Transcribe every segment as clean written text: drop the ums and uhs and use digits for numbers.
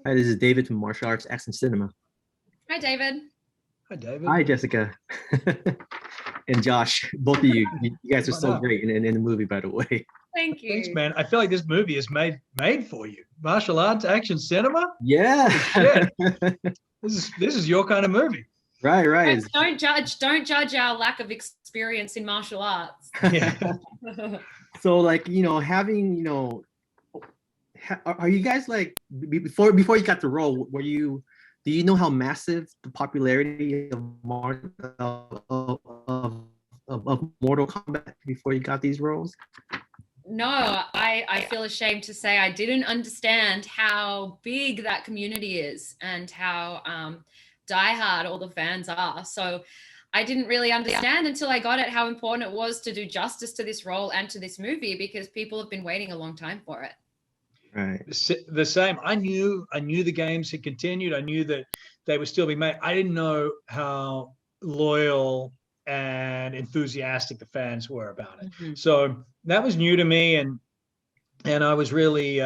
Hi, this is David from Martial Arts Action Cinema. Hi, David. Hi, David. Hi, Jessica. And Josh, both of you. You guys are so great in the movie, by the way. Thank you. Thanks, man. I feel like this movie is made for you. Martial arts action cinema. Yeah. Shit. This is your kind of movie. Right. Don't judge our lack of experience in martial arts. Yeah. So, like, having, are you guys like before you got the role? Do you know how massive the popularity of Mortal Kombat before you got these roles? No, I feel ashamed to say I didn't understand how big that community is and how diehard all the fans are. So I didn't really understand until I got it how important it was to do justice to this role and to this movie, because people have been waiting a long time for it. Right. The same. I knew the games had continued. I knew that they would still be made. I didn't know how loyal and enthusiastic the fans were about it. Mm-hmm. So that was new to me, and I was really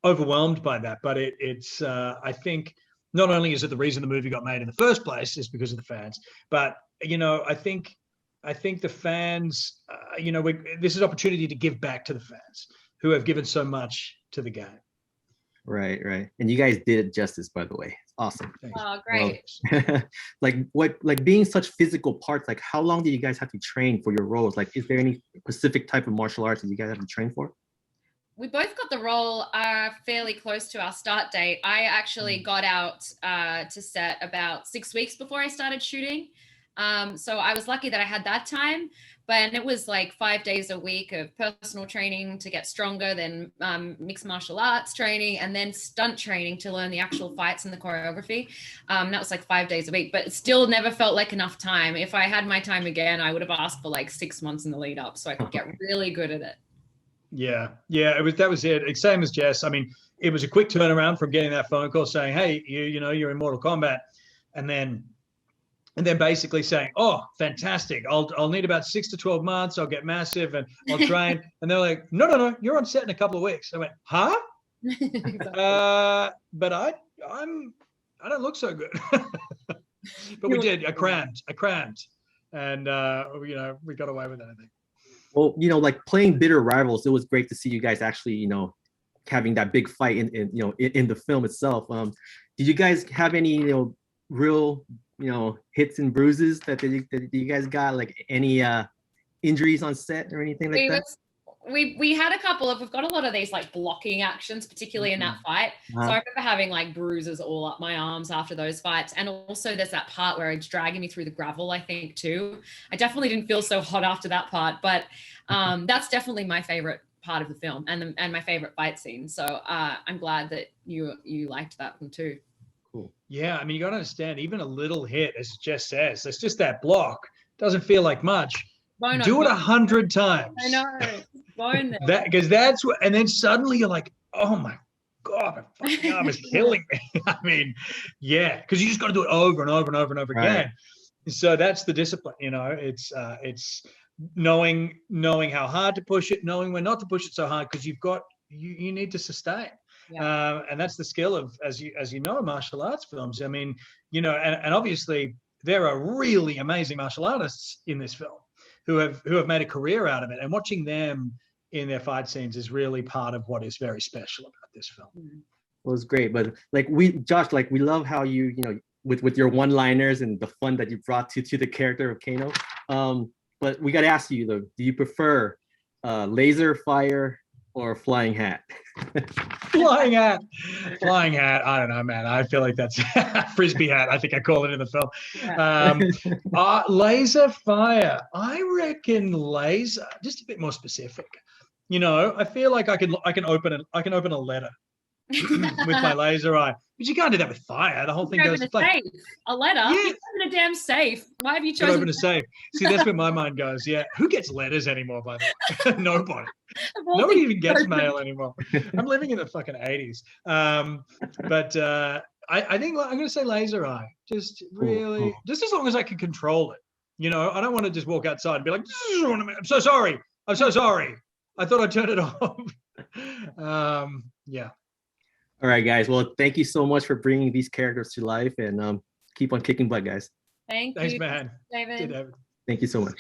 overwhelmed by that. But it's I think not only is it the reason the movie got made in the first place is because of the fans, but I think the fans, this is an opportunity to give back to the fans who have given so much to the game. Right. And you guys did it justice, by the way. It's awesome. Thanks. Oh, great. Well, like being such physical parts, like how long do you guys have to train for your roles? Like, is there any specific type of martial arts that you guys have to train for? We both got the role fairly close to our start date. I actually got out to set about 6 weeks before I started shooting. So I was lucky that I had that time, but it was like 5 days a week of personal training to get stronger, then mixed martial arts training, and then stunt training to learn the actual fights and the choreography. That was like 5 days a week, but it still never felt like enough time. If I had my time again, I would have asked for like 6 months in the lead up so I could get really good at it. Yeah, that was it. Same as Jess. I mean, it was a quick turnaround from getting that phone call saying, "Hey, you're in Mortal Kombat," and then basically saying, "Oh, fantastic! I'll need about 6 to 12 months. I'll get massive and I'll train." And they're like, "No, you're on set in a couple of weeks." I went, "Huh?" But I don't look so good. But we did. I crammed, and we got away with it, I think. Well, like playing bitter rivals, it was great to see you guys actually, having that big fight in the film itself. Did you guys have any, real, hits and bruises that you guys got? Like any injuries on set or anything like that? We had a couple of, we've got a lot of these like blocking actions, particularly in that fight. So I remember having like bruises all up my arms after those fights. And also there's that part where it's dragging me through the gravel, I think too. I definitely didn't feel so hot after that part, but that's definitely my favorite part of the film and my favorite fight scene. So I'm glad that you liked that one too. Cool. Yeah, I mean, you got to understand, even a little hit, as Jess says, it's just that block. Doesn't feel like much. Do it 100 times. I know. Because that's what, and then suddenly you're like, oh my God, my fucking arm is killing me. I mean, yeah, because you just got to do it over and over and over and over again. So that's the discipline, it's knowing how hard to push it, knowing when not to push it so hard, because you need to sustain. Yeah. And that's the skill of, as you know, martial arts films. I mean, and obviously there are really amazing martial artists in this film who have made a career out of it, and watching them in their fight scenes is really part of what is very special about this film. Well, it's great, but Josh, we love how you with your one-liners and the fun that you brought to the character of Kano. But we got to ask you though, do you prefer laser fire or flying hat? Flying hat. I don't know, man. I feel like that's frisbee hat. I think I call it in the film. Laser fire. I reckon laser. Just a bit more specific. I feel like I can open a letter with my laser eye. But you can't do that with fire. The whole thing goes to play. A letter? Yeah. You open a damn safe. Why have you chosen? Open a safe. See, that's where my mind goes. Yeah. Who gets letters anymore, by the way? Nobody. Nobody even gets mail anymore. I'm living in the fucking 80s. But I think I'm going to say laser eye. Just really, just as long as I can control it. I don't want to just walk outside and be like, I'm so sorry. I thought I turned it off. Yeah. All right, guys. Well, thank you so much for bringing these characters to life, and keep on kicking butt, guys. Thank Thanks, you, man. David. David. Thank you so much.